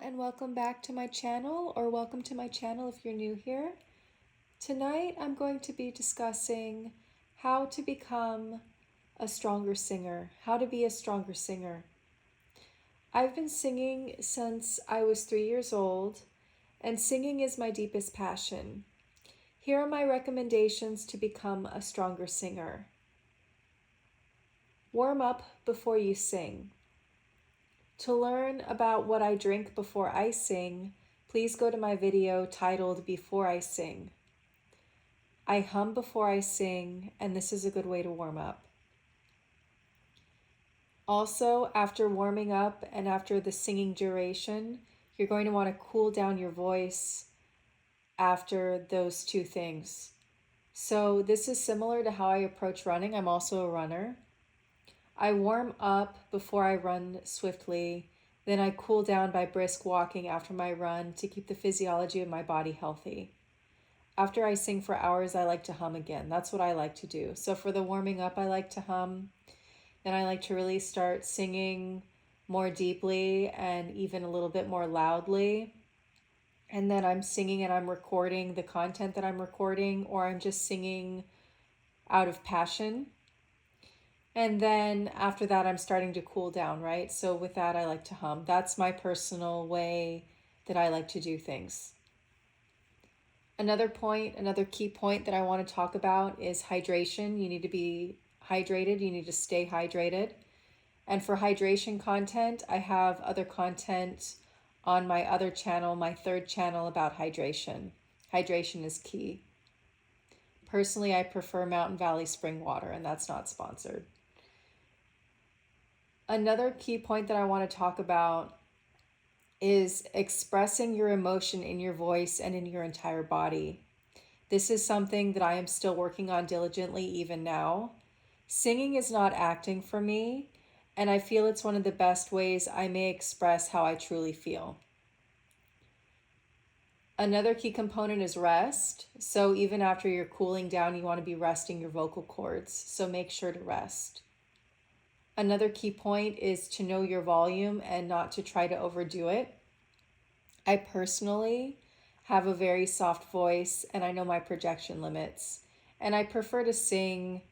and welcome back to my channel, or welcome to my channel if you're new here. Tonight I'm going to be discussing how to become a stronger singer, how to be a stronger singer. I've been singing since I was 3 years old, and singing is my deepest passion. Here are my recommendations to become a stronger singer. Warm up before you sing. To learn about what I drink before I sing, please go to my video titled Before I Sing. I hum before I sing, and this is a good way to warm up. Also, after warming up and after the singing duration, you're going to want to cool down your voice after those two things. So this is similar to how I approach running. I'm also a runner. I warm up before I run swiftly, then I cool down by brisk walking after my run to keep the physiology of my body healthy. After I sing for hours, I like to hum again. That's what I like to do. So for the warming up, I like to hum. Then I like to really start singing more deeply and even a little bit more loudly. And then I'm singing and I'm recording the content that I'm recording, or I'm just singing out of passion. And then after that, I'm starting to cool down, right? So with that, I like to hum. That's my personal way that I like to do things. Another key point that I want to talk about is hydration. You need to be hydrated. You need to stay hydrated. And for hydration content, I have other content on my other channel, my third channel, about hydration. Hydration is key. Personally, I prefer Mountain Valley spring water, and that's not sponsored. Another key point that I want to talk about is expressing your emotion in your voice and in your entire body. This is something that I am still working on diligently even now. Singing is not acting for me, and I feel it's one of the best ways I may express how I truly feel. Another key component is rest. So even after you're cooling down, you want to be resting your vocal cords. So make sure to rest. Another key point is to know your volume and not to try to overdo it. I personally have a very soft voice and I know my projection limits, and I prefer to sing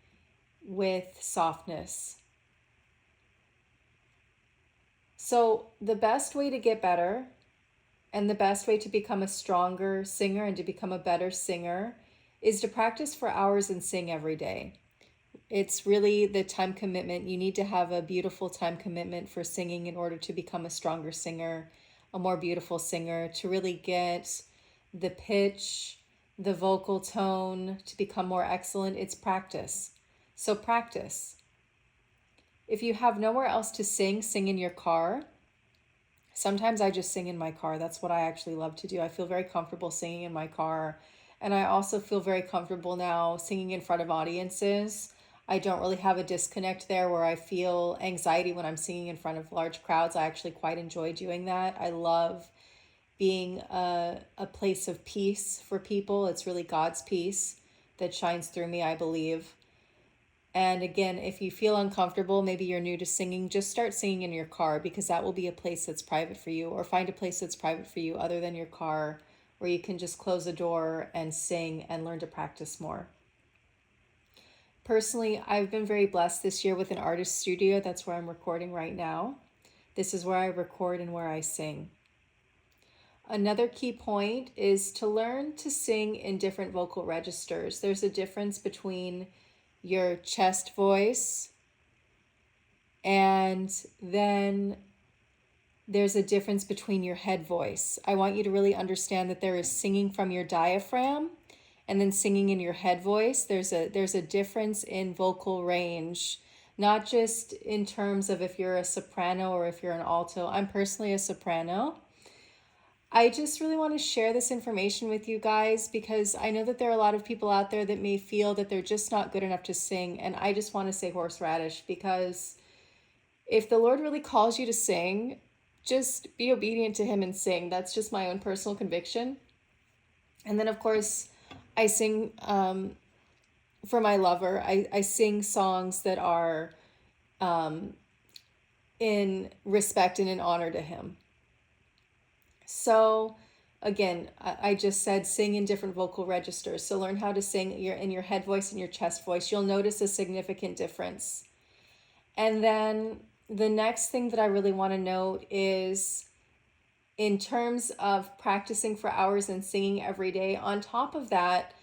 with softness. So the best way to get better and the best way to become a stronger singer and to become a better singer is to practice for hours and sing every day. It's really the time commitment. You need to have a beautiful time commitment for singing in order to become a stronger singer, a more beautiful singer, to really get the pitch, the vocal tone, to become more excellent. It's practice. So practice. If you have nowhere else to sing, sing in your car. Sometimes I just sing in my car. That's what I actually love to do. I feel very comfortable singing in my car. And I also feel very comfortable now singing in front of audiences. I don't really have a disconnect there where I feel anxiety when I'm singing in front of large crowds. I actually quite enjoy doing that. I love being a place of peace for people. It's really God's peace that shines through me, I believe. And again, if you feel uncomfortable, maybe you're new to singing, just start singing in your car, because that will be a place that's private for you, or find a place that's private for you other than your car, where you can just close the door and sing and learn to practice more. Personally, I've been very blessed this year with an artist studio. That's where I'm recording right now. This is where I record and where I sing. Another key point is to learn to sing in different vocal registers. There's a difference between your chest voice, and then there's a difference between your head voice. I want you to really understand that there is singing from your diaphragm and then singing in your head voice. There's a difference in vocal range, not just in terms of if you're a soprano or if you're an alto. I'm personally a soprano. I just really want to share this information with you guys because I know that there are a lot of people out there that may feel that they're just not good enough to sing. And I just want to say horseradish, because if the Lord really calls you to sing, just be obedient to him and sing. That's just my own personal conviction. And then, of course, I sing for my lover. I sing songs that are in respect and in honor to him. So again, I just said sing in different vocal registers. So learn how to sing in your head voice and your chest voice. You'll notice a significant difference. And then the next thing that I really want to note is in terms of practicing for hours and singing every day, on top of that,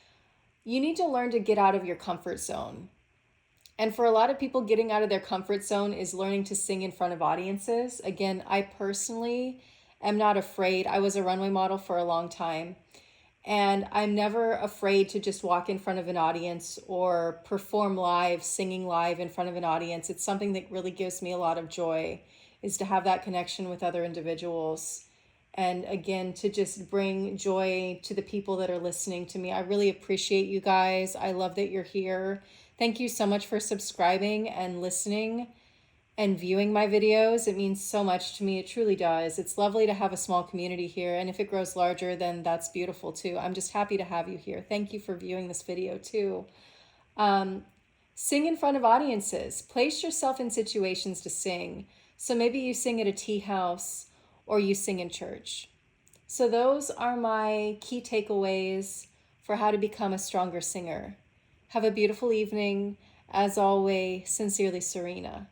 you need to learn to get out of your comfort zone. And for a lot of people, getting out of their comfort zone is learning to sing in front of audiences. Again, I personally am not afraid. I was a runway model for a long time, and I'm never afraid to just walk in front of an audience or perform live, singing live in front of an audience. It's something that really gives me a lot of joy, is to have that connection with other individuals. And again, to just bring joy to the people that are listening to me. I really appreciate you guys. I love that you're here. Thank you so much for subscribing and listening and viewing my videos. It means so much to me. It truly does. It's lovely to have a small community here. And if it grows larger, then that's beautiful too. I'm just happy to have you here. Thank you for viewing this video too. Sing in front of audiences. Place yourself in situations to sing. So maybe you sing at a tea house or you sing in church. So those are my key takeaways for how to become a stronger singer. Have a beautiful evening. As always, sincerely, Serena.